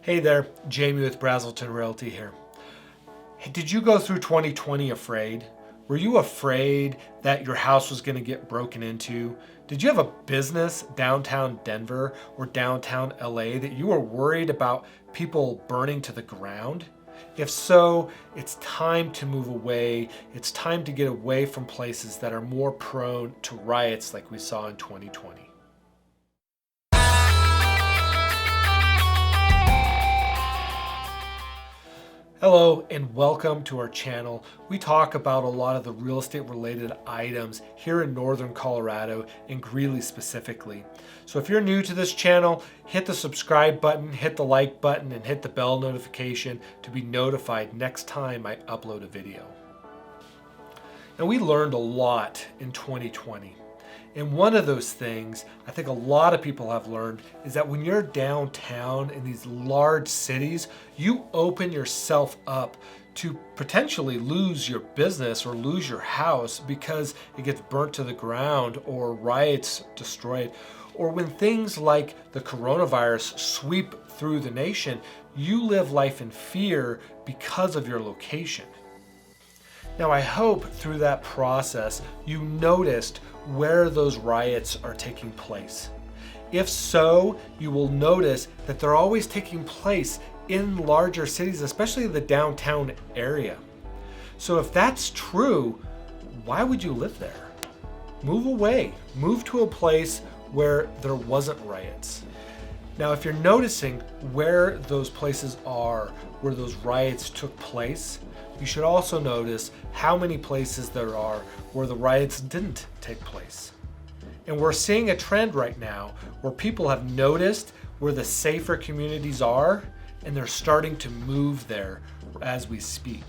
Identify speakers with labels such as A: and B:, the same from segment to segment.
A: Hey there, Jamie with Brazelton Realty here. Hey, did you go through 2020 afraid? Were you afraid that your house was going to get broken into? Did you have a business downtown Denver or downtown LA that you were worried about people burning to the ground? If so, it's time to move away. It's time to get away from places that are more prone to riots like we saw in 2020. Hello and welcome to our channel. We talk about a lot of the real estate related items here in Northern Colorado and Greeley specifically. So if you're new to this channel, hit the subscribe button, hit the like button, and hit the bell notification to be notified next time I upload a video. Now we learned a lot in 2020. And one of those things I think a lot of people have learned is that when you're downtown in these large cities, you open yourself up to potentially lose your business or lose your house because it gets burnt to the ground or riots destroyed. Or when things like the coronavirus sweep through the nation, you live life in fear because of your location. Now, I hope through that process you noticed where those riots are taking place. If so, you will notice that they're always taking place in larger cities, especially the downtown area. So if that's true, why would you live there? Move away, move to a place where there wasn't riots. Now, if you're noticing where those places are, where those riots took place, you should also notice how many places there are where the riots didn't take place. And we're seeing a trend right now where people have noticed where the safer communities are, and they're starting to move there as we speak.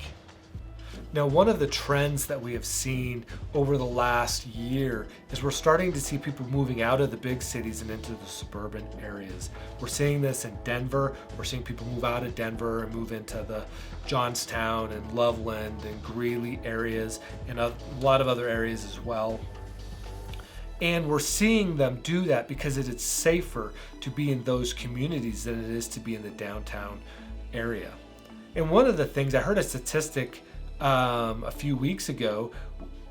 A: Now, one of the trends that we have seen over the last year is we're starting to see people moving out of the big cities and into the suburban areas. We're seeing this in Denver. We're seeing people move out of Denver and move into the Johnstown and Loveland and Greeley areas and a lot of other areas as well. And we're seeing them do that because it is safer to be in those communities than it is to be in the downtown area. And one of the things, I heard a statistic a few weeks ago,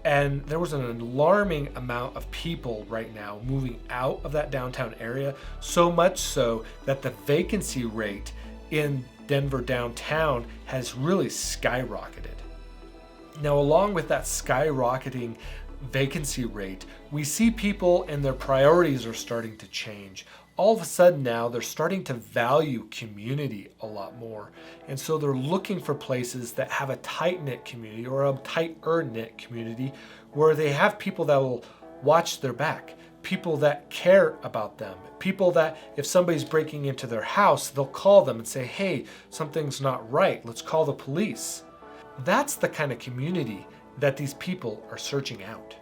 A: and there was an alarming amount of people right now moving out of that downtown area, so much so that the vacancy rate in Denver downtown has really skyrocketed. Now, along with that skyrocketing vacancy rate, we see people and their priorities are starting to change. All of a sudden now they're starting to value community a lot more. And so they're looking for places that have a tight-knit community or a tighter-knit community where they have people that will watch their back, people that care about them, people that if somebody's breaking into their house, they'll call them and say, hey, something's not right, let's call the police. That's the kind of community that these people are searching out.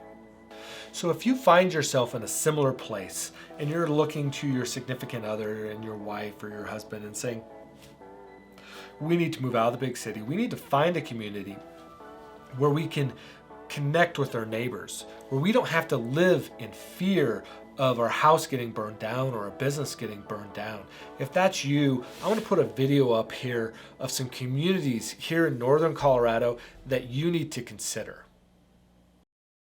A: So if you find yourself in a similar place and you're looking to your significant other and your wife or your husband and saying, we need to move out of the big city, we need to find a community where we can connect with our neighbors, where we don't have to live in fear of our house getting burned down or a business getting burned down. If that's you, I want to put a video up here of some communities here in Northern Colorado that you need to consider.